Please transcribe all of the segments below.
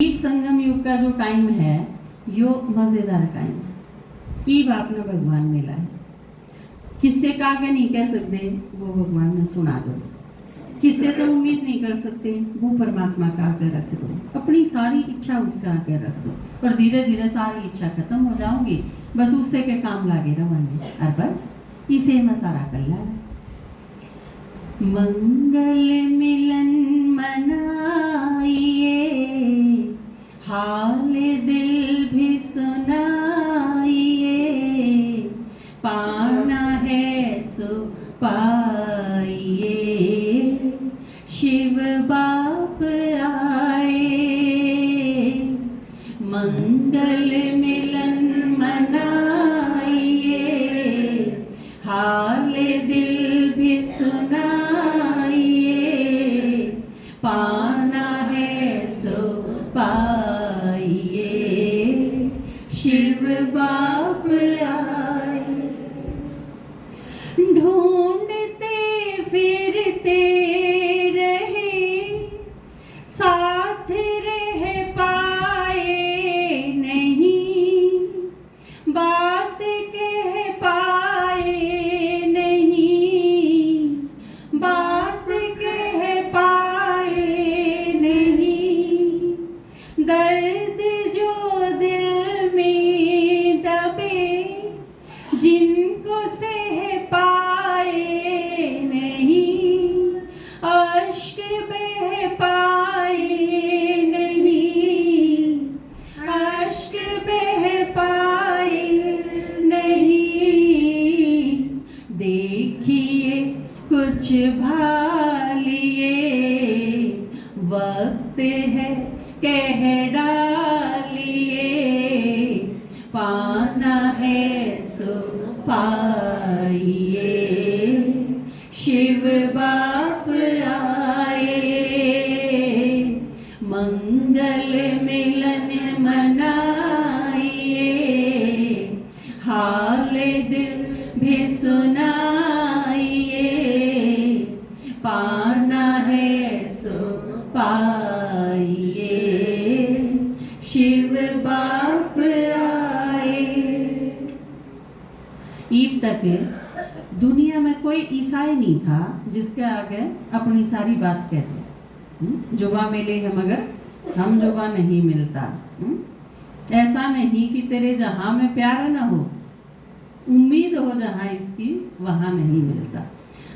एक संगम युग का जो टाइम है यो मजेदार टाइम है कि आपने भगवान मिला है। किससे का के नहीं कह सकते वो भगवान ने सुना दो, किससे तो उम्मीद नहीं कर सकते वो परमात्मा का आगे रख दो, अपनी सारी इच्छा उसका आगे रख दो और धीरे धीरे सारी इच्छा खत्म हो जाओगी। बस उससे के काम लागे रवाने और बस इसे में सारा कल्याण। मंगल मिलन मनाइए, हाल दिल भी सुनाइए, पाना है सो पाइए, शिव बाप आए। मंगल मिलन मनाइए, हाल दिल भी सुनाइए, पाना है सो पाइए, शिव बाप आए। ढूंढते फिरते रहे, साथ रह पाए नहीं, बात कह पाए नहीं, बात कह पाए नहीं, दर्द जो दिल में दबे जिनको सह पाए नहीं, अश्क बह पाए नहीं, अश्क बह पाए नहीं। देखिए कुछ भालिए, वक्त है कह डालिए, पाना है सो पाइए, शिव बाप आए। मंगल मिलन मनाइए, हाल दिल भी सुनाइए, पाना है सो पाइए, शिव बाप आए। ईब तक दुनिया में कोई ईसाई नहीं था जिसके आगे अपनी सारी बात कहते जुबा मिले है मगर हम जुबा नहीं मिलता। ऐसा नहीं कि तेरे जहां में प्यार न हो, उम्मीद हो जहां इसकी वहां नहीं मिलता।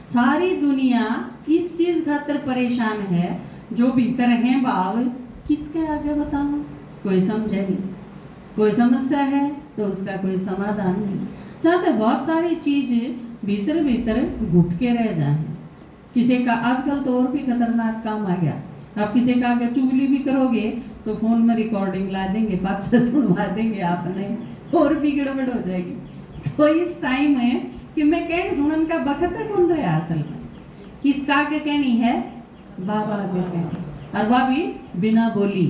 सारी दुनिया इस चीज खातर परेशान है जो भीतर है भाव किसके आगे बताऊं, कोई समझे नहीं। कोई समस्या है तो उसका कोई समाधान नहीं, चाहते बहुत सारी चीज भीतर भीतर घुट के रह जाए। किसी का आजकल तो और भी खतरनाक काम आ गया, आप किसी का आगे चुगली भी करोगे तो फोन में रिकॉर्डिंग ला देंगे, बात से सुनवा देंगे आपने, और भी गड़बड़ हो जाएगी। तो इस टाइम में कि मैं कह सुनन का बखत है कौन रहा असल में, किसका आगे कहनी है बाबा आगे कहनी, और वह भी बिना बोली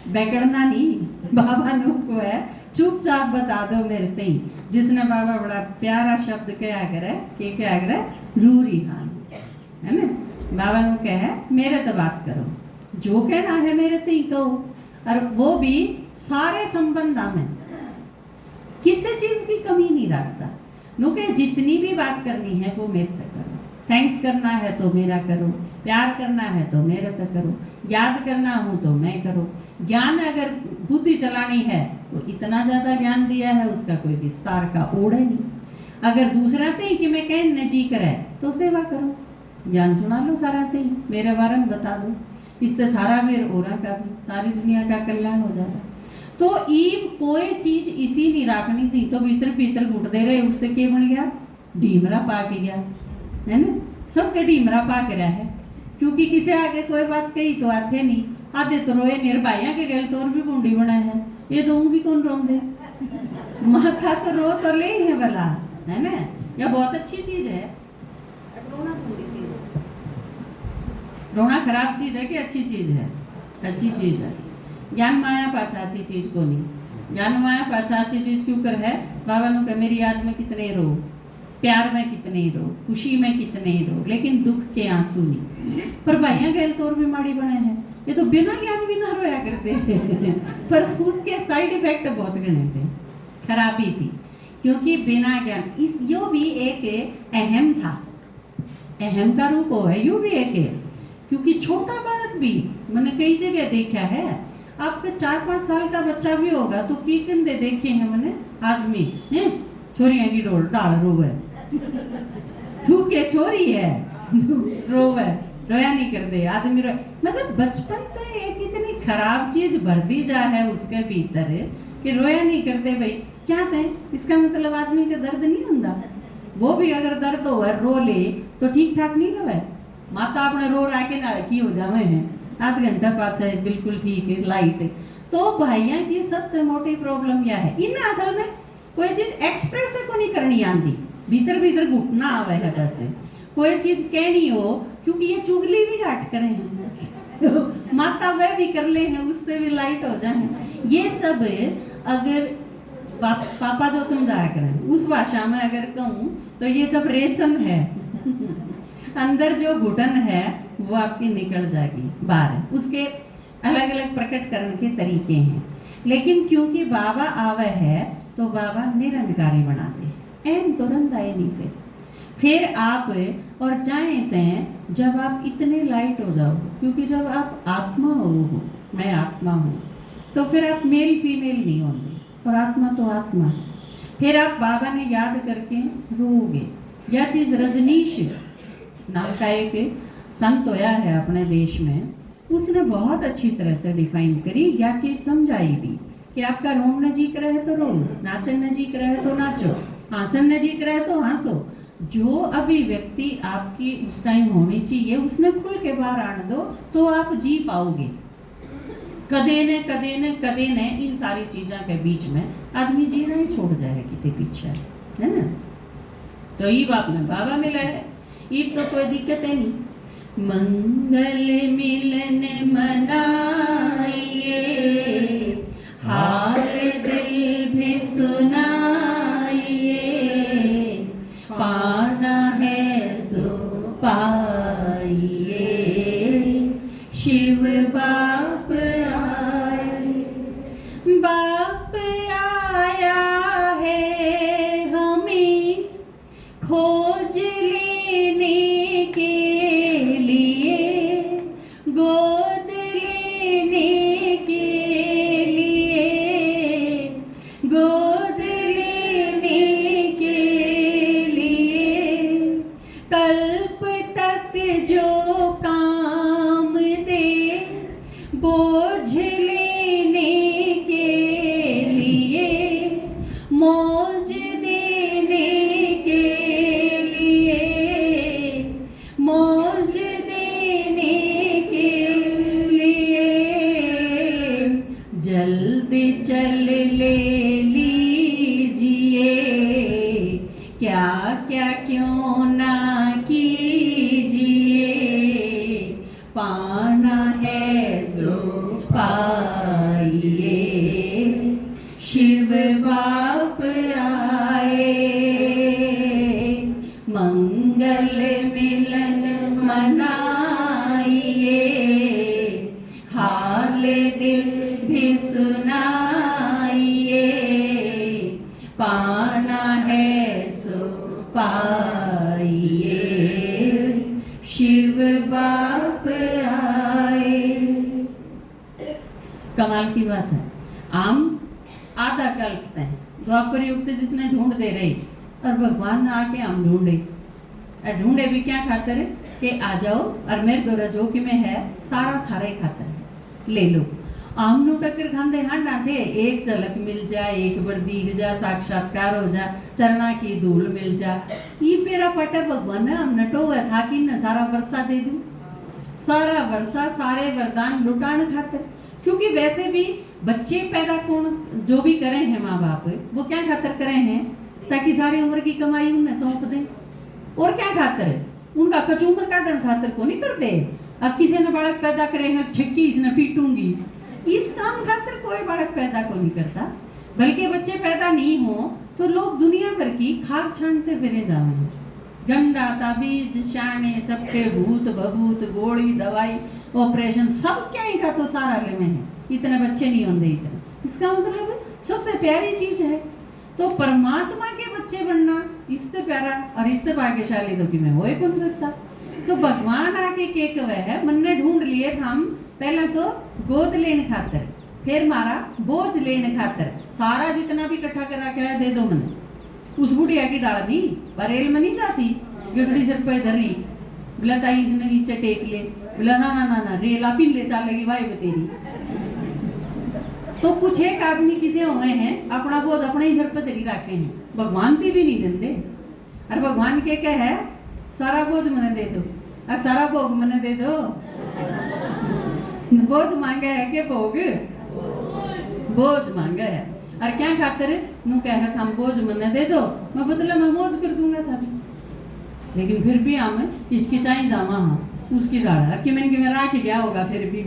बैकड़ना नहीं। बाबा नो को है चुपचाप बता दो मेरे तई, जिसने बाबा बड़ा प्यारा शब्द क्या करे कि क्या करे रूरी हान है ना। बाबा नो कहे मेरे तो बात करो, जो कहना है मेरे तई कहो, और वो भी सारे संबंधा में किसी चीज की कमी नहीं रखता। नो के जितनी भी बात करनी है वो मेरे तक करो, थैंक्स करना है तो मेरा करो, प्यार करना है तो मेरे तक करो, याद करना हो तो मैं करो, ज्ञान अगर बुद्धि चलानी है तो इतना ज्यादा ज्ञान दिया है उसका कोई विस्तार का ओढ़ नहीं। अगर दूसरा ते कि मैं कहने जी करे तो सेवा करो, ज्ञान सुना लो सारा ते मेरे बारे में बता दो, इससे थारा मेर ओरा का भी सारी दुनिया का कल्याण हो जाता। तो ईब कोई चीज इसी नहीं राखनी थी तो भीतर भीतर घुटते रहे, उससे क्या बन गया ढीमरा पा के गया है ना। सबके ढीमरा पा के रहा है क्योंकि किसी आगे कोई बात कही तो आते नहीं, आधे तो रोए निर्भाइया के गल तो और भी बूंदी बना है, ये तो भी कौन रोंदे माथा तो रो तो ले है भला है ना। यह बहुत अच्छी चीज है, रोना बुरी चीज है, रोना खराब चीज है कि अच्छी चीज है, अच्छी चीज है। ज्ञान माया पाछा अच्छी चीज को नहीं, ज्ञान माया पाछा अच्छी चीज क्यों कर है। बाबा ने कहा मेरी याद में कितने रो, प्यार में कितने रो, खुशी में कितने रो, लेकिन दुख के आंसू नहीं। पर भाइयां गैल तौर भी माड़ी बने हैं, ये तो बिना ज्ञान भी ना रोया करते पर उसके साइड इफेक्ट बहुत घने थे, खराबी थी, क्योंकि बिना ज्ञान इस यो भी एक अहम था, अहम का रूप हो है, यो भी एक है। क्योंकि छोटा बालक भी मैंने कई जगह देखा है, आपके 4-5 साल का बच्चा भी होगा तो की कंधे देखे हैं मैंने आदमी हैं छोरियां की डोल डाल रोवे तू के छोरी है रोवे, रोया नहीं कर दे आदमी रो, मतलब बचपन से एक इतनी खराब चीज भर दी जा है उसके भीतर कि रोया नहीं करते भाई क्या थे, इसका मतलब आदमी का दर्द नहीं होता, वो भी अगर दर्द हो रो ले तो ठीक ठाक नहीं रोए, माता अपने रो रहा के नाड़की हो जावे हैं आध घंटा पाछे बिल्कुल ठीक है लाइट। तो भाइयों की सबसे मोटी प्रॉब्लम यह है, इन असल में कोई चीज एक्सप्रेस को नहीं करनी आती, भीतर भीतर घुटना आवे है, बस कोई चीज कहनी हो, क्योंकि ये चुगली भी घाट करे हैं माता वह भी कर ले हैं, उससे भी लाइट हो जाए, ये सब अगर पापा जो समझाया करें उस भाषा में अगर कहूँ तो ये सब रेचन है अंदर जो घुटन है वो आपकी निकल जाएगी बाहर, उसके अलग अलग प्रकट करने के तरीके हैं। लेकिन क्योंकि बाबा आवे है तो बाबा निरंकारी बनाते हैं, तुरंत आए नहीं थे। फिर आप और चाहते हैं जब आप इतने लाइट हो जाओ, क्योंकि जब आप आत्मा हो, मैं आत्मा हूँ, तो फिर आप मेल फीमेल नहीं होंगे, और आत्मा तो आत्मा है। फिर आप बाबा ने याद करके रोगे। यह चीज़ रजनीश नाम का एक संत होया है अपने देश में, उसने बहुत अच्छी तरह से डिफाइन करी, यह चीज़ समझाई भी कि आपका रोना जी करे है तो रो, नाचन जी करे है तो नाचो, हंसन जी करे है तो हंसो, जो अभिव्यक्ति आपकी उस टाइम होनी चाहिए उसने खुल के बाहर आने दो, तो आप जी पाओगे। कदे ने इन सारी चीज़ों के बीच में आदमी जीना ही छोड़ जाए कितने पीछे, है ना। तो ये बाप में बाबा मिला है, ये तो कोई दिक्कत है नहीं। मंगल मिलन मनाइए, हाल दिल भी सुनाइए, पाना है सो पाइए, शिव बाप आए, बाप आया है हमें खोज लेने के लिए, गोद लेने के लिए, गोद लेने के लिए, कल्प तक जो काम दे बोझ लेने के लिए, मौज देने के लिए, मौज देने के लिए, जल्दी चल ले लीजिए, क्या क्या क्यों ना कीजिए, पाना है सो पाइए, शिव बाप आए, मंगल मिलन मनाइए, हाल दिल भी सुनाइए, पाना है सो पाइए, शिव बाप आए। कमाल की बात है, आम आधा कल्पते हैं, द्वापर युग जिसने ढूंढ दे रहे, और भगवान आके हम ढूंढे भी क्या खातर है कि आ जाओ और मेरे दो रजो कि में है सारा थारे खातर है, ले लो। आम नु टक्कर खांदे हांडा थे, एक झलक मिल जा, एक बार दिख जा, साक्षात्कार हो जा, चरना की धूल मिल जा, ये मेरा पटा भगवान हम नटो हुआ था कि न सारा वर्षा दे दूं, सारा वर्षा सारे वरदान लुटान खातर। क्योंकि वैसे भी बच्चे पैदा कौन जो भी करे हैं माँ बाप, वो क्या खातर करे हैं, ताकि सारी उम्र की कमाई उन्हें सौंप दें, और क्या खातर है, उनका कचूमर काटन खातर को नहीं करते। अब किसी ने बालक पैदा करे हैं, छक्की इसने पीटूंगी, इस काम खातर कोई बालक पैदा को नहीं करता। बल्कि बच्चे पैदा नहीं हो तो लोग दुनिया भर की खाक छानते फिरे जावे हैं, गंडा ताबीज शाने सबके भूत भभूत गोली दवाई ऑपरेशन सब क्या ही का तो सारा ले में है, इतने बच्चे नहीं होंगे इतने। इसका मतलब सबसे प्यारी चीज है। तो परमात्मा के बच्चे बनना इससे प्यारा और इससे भाग्यशाली तो कि मैं हो ही बन सकता। तो भगवान आके के कवे है, मन ने ढूंढ लिए था हम पहले तो गोद लेने खातर, फिर मारा बोझ लेने खातर, सारा जितना भी इकट्ठा कर रखा है दे दो मने। उस बुढ़िया की डाल दी बरेल में नहीं जाती, गिरड़ी सिर पे धरी, बोला ताई इसने नीचे टेक ले, बोला ना ना ना ना रेला पिन ले चलेगी भाई तेरी। तो कुछ एक आदमी किसे हुए हैं अपना बोझ अपने ही सिर पे धरी रखे हैं, भगवान की भी नहीं देंगे। और भगवान के क्या है, सारा बोझ मने दे दो, अब सारा भोग मने दे दो। बोझ मांगे है के भोग, बोझ मांगे है। और क्या खातिर नू कह है हम बोझ मने दे दो, मैं बदला मैं मौज कर दूंगा था। लेकिन फिर भी हम हिचकिचाई जावा हाँ उसकी डाला कि मैंने राख गया होगा फिर भी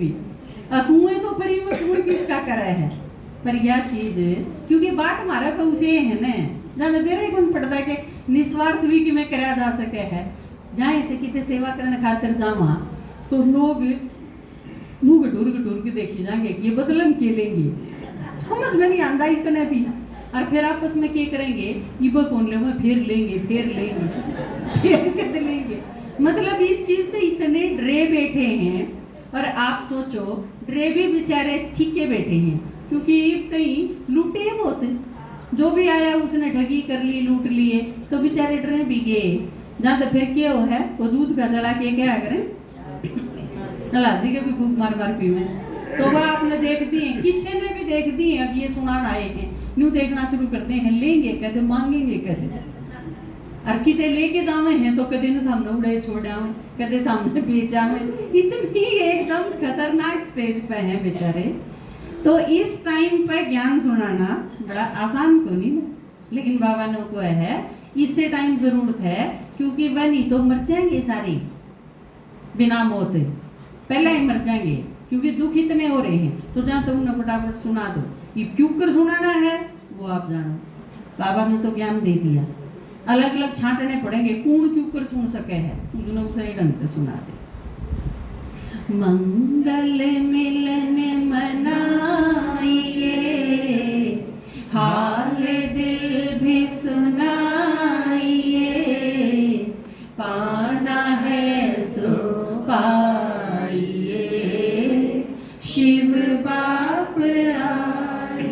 कुएं तो फिर वो छोड़ किसका करा है। पर यह चीज क्योंकि बाट मारे पे उसे है न जहाँ मेरे कौन पड़ता के निस्वार्थ भी कि मैं करा जा सके है। जाए तो कितने सेवा करने खातिर जावा तो लोग मुँह गटूर के देखी जाएंगे कि ये बदलम के लेंगे, समझ में नहीं आंदा इतने भी। और फिर आपस में क्या करेंगे, इबा कौन ले फिर लेंगे फिर लेंगे। मतलब इस चीज से इतने डरे बैठे हैं। और आप सोचो डरे भी बेचारे ठीके बैठे हैं क्योंकि कहीं लूटे बहुत, जो भी आया उसने ठगी कर ली लूट लिए, तो बेचारे डरे भी गए। जहाँ तो फिर क्या हो है वो दूध का जला के क्या करें लाजी के भी भूख मार मार पीवे। तो वह आपने देख दी है, किसी ने भी देख दी है। अब ये सुनान आए हैं न्यू देखना शुरू करते हैं, लेंगे कहते मांगेंगे कहते, और किते लेके जावे हैं तो कदे न हमने उड़े छोड़ावे, कदे हमने बेचावे। इतनी एकदम खतरनाक स्टेज पे हैं बेचारे। तो इस टाइम पे ज्ञान सुनाना बड़ा आसान तो नहीं ना, लेकिन बाबा ने को है इससे टाइम जरूरत है क्योंकि वह नहीं तो मर जाएंगे सारे बिना मौत, पहले ही मर जाएंगे क्योंकि दुख इतने हो रहे हैं। तो जहाँ तो उन्हें फटाफट सुना दो, ये क्यों कर सुनाना है वो आप जानो। बाबा ने तो ज्ञान दे दिया, अलग अलग छांटने पड़ेंगे कौन क्यों कर सुन सके है, उन्होंने सही ढंग से सुना दे। मंगल मिलन मनाइए, हाल दिल भी सुनाइए, पाना है सो पाइए, शिव बाप आए।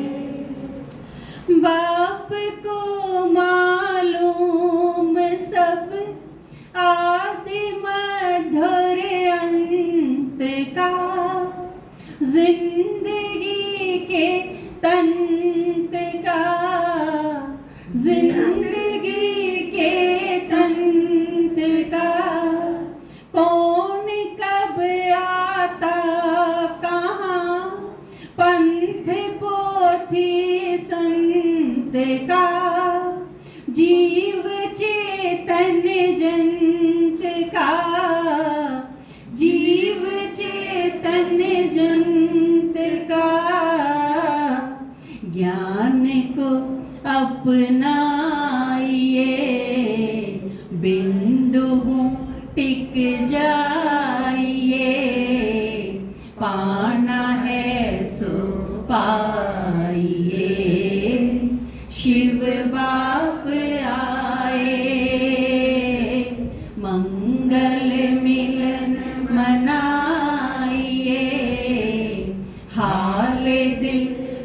बाप को मालूम सब आदि मधुर अंत का, जिंदगी के तंत का, जिंदगी के तंत का, कौन कब आता कहाँ, पंथ पोथी संत का, जीव चेतन जंत का, जीव चेतन जंत का, ज्ञान को अपनाइए, बिंदु टिक जाइए, पाना है सो पाइए, शिव बाप आए। मंगल मिलन मनाइए, हाल दिल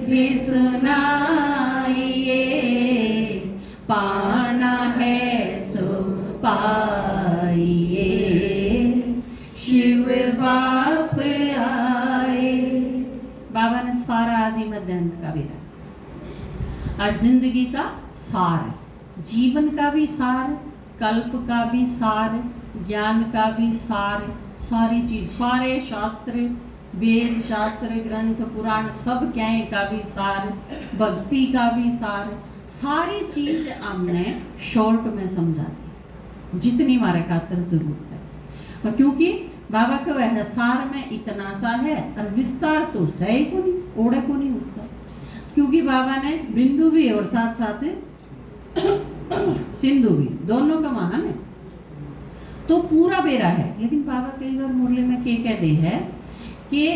भी सुनाइए, पाना है सो पाइए, शिव बाप आए। बाबा ने सारा आदि मध्य अंत का भी आज जिंदगी का सार, जीवन का भी सार, कल्प का भी सार, ज्ञान का भी सार, सारी चीज, सारे शास्त्र, वेद शास्त्र ग्रंथ पुराण सब क्या का भी सार, भक्ति का भी सार, सारी चीज हमने शॉर्ट में समझा दी जितनी हमारे खातर जरूरत है। और क्योंकि बाबा का वह सार में इतना सा है और विस्तार तो सही को नहीं, ओढ़े को नहीं उसका, क्योंकि बाबा ने बिंदु भी और साथ साथ सिंधु भी दोनों का महान है। तो पूरा बेरा है। लेकिन बाबा कई बार मुरली में के कह दे है कि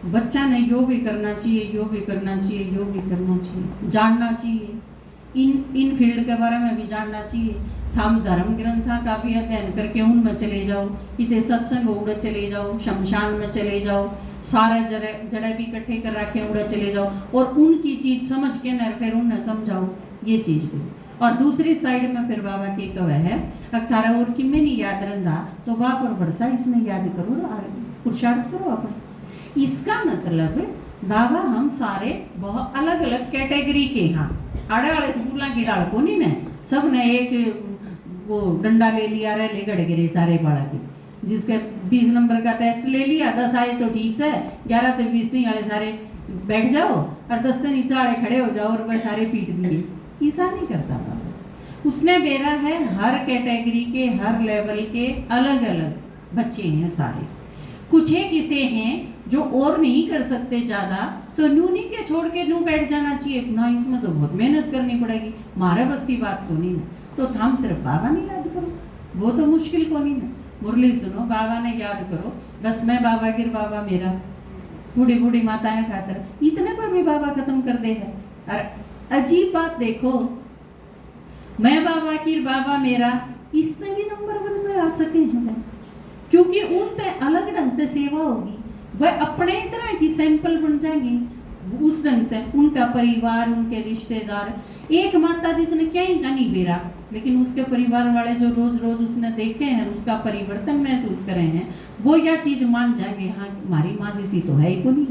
बच्चा ने यो भी करना चाहिए, यो भी करना चाहिए, यो भी करना चाहिए, जानना चाहिए, इन फील्ड के बारे में भी जानना चाहिए। हम धर्म ग्रंथा का भी अध्ययन करके उनमें चले जाओ, कितने सत्संग उड़े चले जाओ, शमशान में चले जाओ, सारे जड़े भी इकट्ठे कर रखे उड़े चले जाओ और उनकी चीज समझ के न फिर उन्हें समझाओ, ये चीज भी। और दूसरी साइड में फिर बाबा की कव है अक्तारा और कि में नहीं याद रंधा तो बाप और वर्षा इसमें याद करो, पुरुषार्थ करो अपन। इसका मतलब बाबा हम सारे बहुत अलग अलग कैटेगरी के हाँ आड़े वाले स्कूल की डाल को नहीं ने सब ने एक वो डंडा ले लिया रहे ले गड़ गिरे सारे बाड़ा के, जिसके 20 नंबर का टेस्ट ले लिया, 10 आए तो ठीक से, 11 तो 20 नहीं वाले सारे बैठ जाओ और 10 तो नीचे वाले खड़े हो जाओ और वह सारे पीट दिए। ऐसा नहीं करता बाबा। उसने बेरा है हर कैटेगरी के हर लेवल के अलग अलग बच्चे हैं सारे। कुछ एक ऐसे हैं जो और नहीं कर सकते ज्यादा, तो नू नहीं के छोड़ के नू बैठ जाना चाहिए ना, इसमें तो बहुत मेहनत करनी पड़ेगी, मारे बस की बात को नहीं। तो हम सिर्फ बाबा नहीं याद करो, वो तो मुश्किल को नहीं ना। मुरली सुनो, बाबा ने याद करो, बस मैं बाबा गिर बाबा मेरा, बूढ़ी बूढ़ी माताएं खातर, इतने पर भी बाबा खत्म कर दे है। और अजीब बात देखो, मैं बाबा गिर बाबा मेरा, इसमें भी नंबर 1 में आ सके हैं, क्योंकि उनसे अलग ढंग से सेवा होगी, वह अपने तरह की सैंपल बन जाएंगी उस ढंग से। उनका परिवार, उनके रिश्तेदार, एक माता जिसने क्या ही नहीं बेरा, लेकिन उसके परिवार वाले जो रोज रोज उसने देखे हैं, उसका परिवर्तन महसूस करे हैं, वो यह चीज मान जाएंगे, हाँ हमारी माँ जैसी तो है ही को नहीं।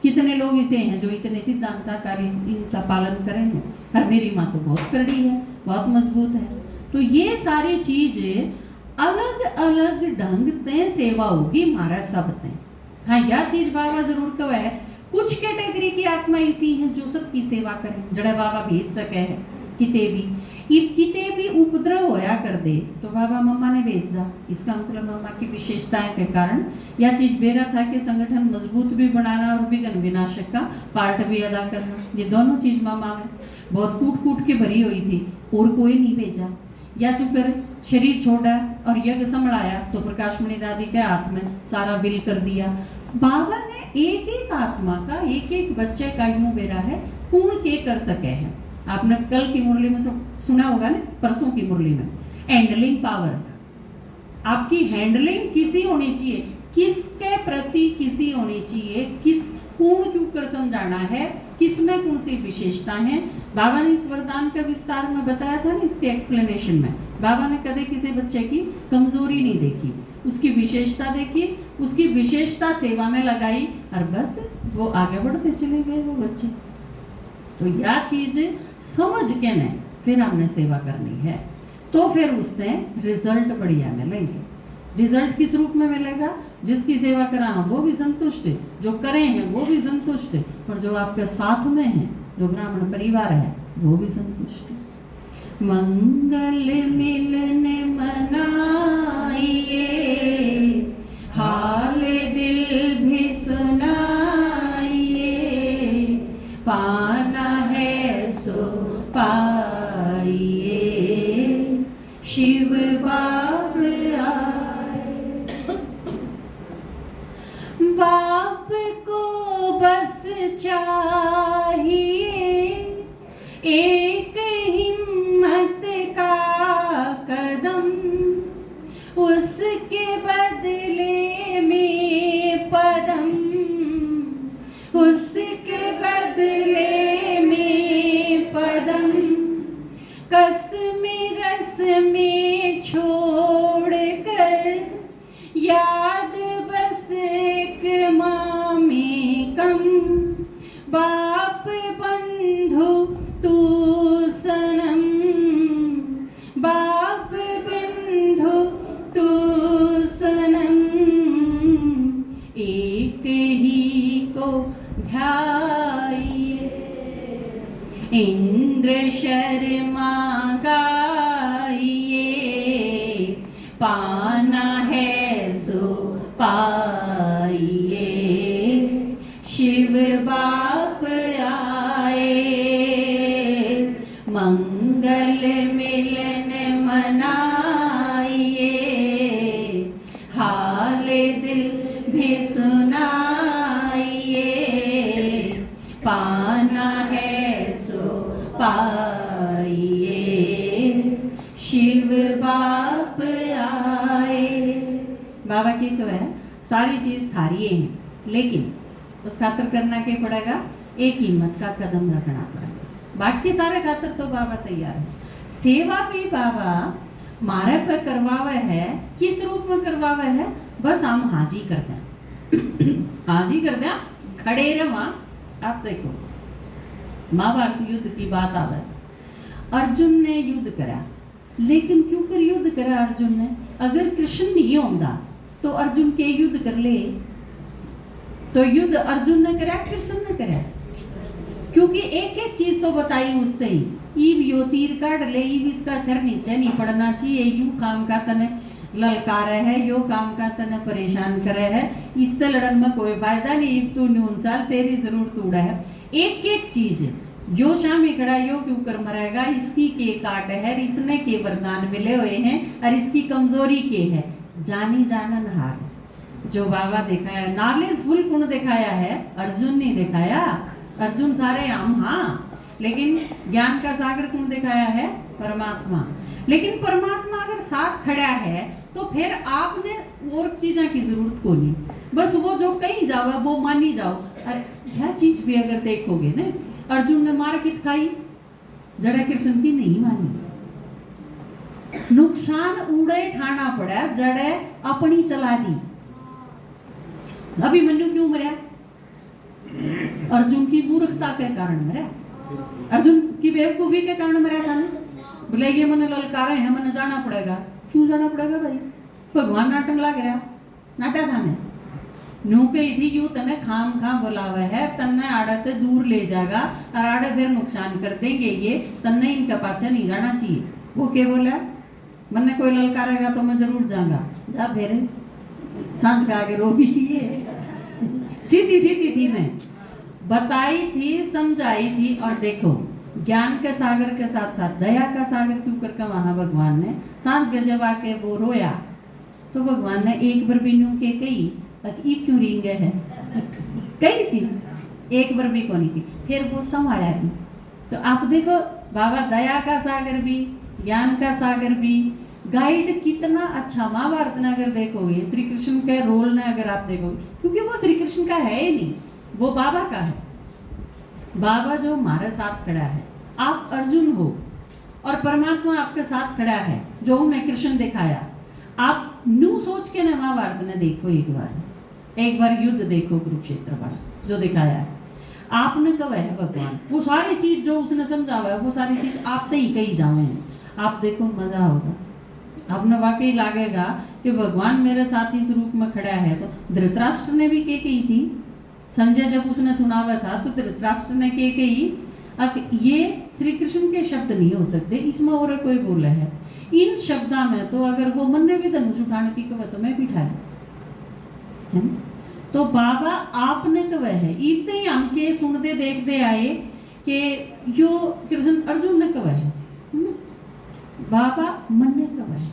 कितने लोग ऐसे हैं जो इतने सिद्धांतकारी इनका पालन करेंगे, और मेरी माँ तो बहुत करड़ी है, बहुत मजबूत है। तो ये सारी चीजें अलग अलग ढंग से सेवा होगी हमारा सब ते। हाँ यह चीज बाबा जरूर कह है, कुछ कैटेगरी की आत्मा ऐसी है जो सबकी सेवा करें, जड़े बाबा भेज सके है किते भी उपद्रव होया कर दे तो बाबा मम्मा ने भेज दा। इसका मतलब मम्मा की विशेषताएं के कारण यह चीज बेरा था कि संगठन मजबूत भी बनाना और विघ्न विनाशक का पार्ट भी अदा करना, ये दोनों चीज मामा में बहुत कूट कूट के भरी हुई थी, और कोई नहीं भेजा। या चुकर शरीर छोड़ा और यज्ञ संभलाया तो प्रकाशमणि दादी के हाथ में सारा बिल कर दिया। बाबा ने एक एक आत्मा का, एक एक बच्चे का यूं बेरा है पूर्ण के कर सके हैं। आपने कल की मुरली में सुना होगा ना, परसों की मुरली में, हैंडलिंग पावर, आपकी हैंडलिंग किसी होनी चाहिए, किसके प्रति किसी होनी चाहिए, किस पूर्ण क्यों कर समझाना है, किसमें कौन सी विशेषता है। बाबा ने इस वरदान का विस्तार में बताया था ना, इसके एक्सप्लेनेशन में बाबा ने कदे किसी बच्चे की कमजोरी नहीं देखी, उसकी विशेषता देखी, उसकी विशेषता सेवा में लगाई और बस वो आगे बढ़ते चले गए वो बच्चे। तो यह चीज समझ के न फिर हमने सेवा करनी है, तो फिर उससे रिजल्ट बढ़िया मिलेंगे। रिजल्ट किस रूप में मिलेगा, जिसकी सेवा करा हम वो भी संतुष्ट है, जो करे हैं वो भी संतुष्ट है, और जो आपके साथ में है, जो ब्राह्मण परिवार है, वो भी संतुष्ट है। मंगल मिलन मनाइए, हाल दिल भी सुनाइए, पाना है सो पाइए, शिव बाप आए। बाप को बस चाहिए एक हिम्मत का कदम, उसके बदले में पदम, उसके बदले में पदम, कसम रस में छोड़ कर याद बस एक माँ में कम, बाप बंधु तू सनम, बाप बंधु तू सनम, एक ही को ध्याइए, इंद्र शर्मा गाइए, पाना है सो पाइए, शिव बाप आए, मंगल मिलन मनाइए, पाना है सो पाइए, शिव बाप आए। बाबा की तो है सारी चीज थारी है, लेकिन उस खातर करना क्या पड़ेगा, एक हिम्मत का कदम रखना पड़ेगा। बाकी सारे खातर तो बाबा तैयार है। सेवा भी बाबा मारे पे करवावे है, किस रूप में करवावे है, बस हम हाजी कर दें हाजी कर दें, खड़े रहा। आप देखो महाभारत युद्ध की बात आवे, अर्जुन ने युद्ध करा, लेकिन क्यों कर युद्ध करा अर्जुन ने? अगर कृष्ण नहीं होता तो अर्जुन के युद्ध कर ले, तो युद्ध अर्जुन ने करा कृष्ण ने करा, क्योंकि एक एक चीज तो बताई उसने ही। ईव यो तीर काट ले, ईव इसका सिर नीचे नहीं पड़ना चाहिए, यू काम का तने ललकार है, यो काम का तने परेशान करे है, इससे लड़न में कोई फायदा नहीं, ईव तू न्यून चाल तेरी जरूर तूड़ा है। एक एक चीज यो शामी खड़ा, यो क्यों कर मरेगा, इसकी के काट है, इसने के वरदान मिले हुए हैं, और इसकी कमजोरी के है, जानी जानन हार। जो बाबा दिखाया नॉलेजफुल गुण दिखाया है, अर्जुन ने दिखाया, अर्जुन सारे हम हाँ, लेकिन ज्ञान का सागर कौन दिखाया है, परमात्मा। लेकिन परमात्मा अगर साथ खड़ा है तो फिर आपने और चीज़ों की जरूरत को नहीं, बस वो जो कहीं जाओ वो मानी जाओ। अरे यह चीज भी अगर देखोगे ना, अर्जुन ने मार कित खाई, जड़े कृष्ण की नहीं मानी, नुकसान उड़े ठाना पड़ा, जड़े अपनी चला दी। अभिमन्यु क्यों मरा? अर्जुन की मूर्खता के कारण मरा, अर्जुन की बेवकूफी के कारण मरा था ना। बोले ये मन ललकारे हैं, मन जाना पड़ेगा। क्यों जाना पड़ेगा भाई? भगवान नाटक लग रहा, नाटा था ने नू कही थी यू तने खाम खां बुलावा है, तन्ने आड़े ते दूर ले जाएगा और आड़े फिर नुकसान कर देंगे, ये तन्ने इनके पाछे नहीं जाना चाहिए। वो क्या बोला, मन्ने कोई ललकारेगा तो मैं जरूर जाऊंगा, जा फिर सांझ का आगे रो भी लिए। सीधी सीधी थी, मैं बताई थी, समझाई थी, और देखो ज्ञान के सागर के साथ साथ दया का सागर क्यों करके वहां भगवान ने सांझ के जब आके वो रोया, तो भगवान ने एक बार भी नू के कही ईब क्यों रिंगे है कही थी, एक बार भी को नहीं थी, फिर वो संभाला भी। तो आप देखो बाबा दया का सागर भी, ज्ञान का सागर भी, गाइड कितना अच्छा। महाभारत ने अगर देखोगे, श्री कृष्ण के रोल ने अगर आप देखोगे, क्योंकि वो श्री कृष्ण का है ही नहीं, वो बाबा का है। बाबा जो हमारे साथ खड़ा है, आप अर्जुन हो और परमात्मा आपके साथ खड़ा है, जो उन्हें कृष्ण दिखाया। आप न्यू सोच के ना महाभारत ने देखो, एक बार युद्ध देखो कुरुक्षेत्र वाला जो दिखाया है, आपने कब है भगवान, वो सारी चीज जो उसने समझावा है वो सारी चीज आप ही कही जावे हैं। आप देखो मजा होगा, आपने वाकई लागेगा कि भगवान मेरे साथ इस रूप में खड़ा है। तो धृतराष्ट्र ने भी क्या कही थी, संजय जब उसने सुनावा था तो धृतराष्ट्र ने क्या कही, ये श्री कृष्ण के शब्द नहीं हो सकते, इसमें और कोई बोला है, इन शब्दा में तो अगर वो मन ने भी धनुष उठाने की कहे तो मैं भी उठा लूं। तो बाबा आपने कहा है, इतने हम के सुनते देखते आए कि यो कृष्ण अर्जुन ने कहा है, बाबा मन ने कहा है।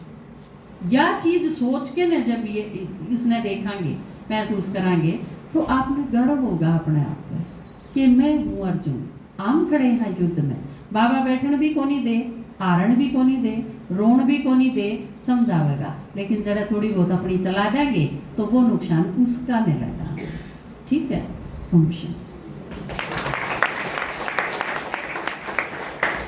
या चीज सोच के न जब ये इसने देखांगे, महसूस करांगे, तो आपने गर्व होगा अपने आप पर कि मैं हूँ अर्जुन। हम खड़े हैं युद्ध में, बाबा बैठन भी कोनी दे, हारण भी कोनी दे, रोण भी कोनी दे, समझावेगा, लेकिन जरा थोड़ी बहुत अपनी चला देंगे तो वो नुकसान उसका मिलेगा। ठीक है, ओम शांति।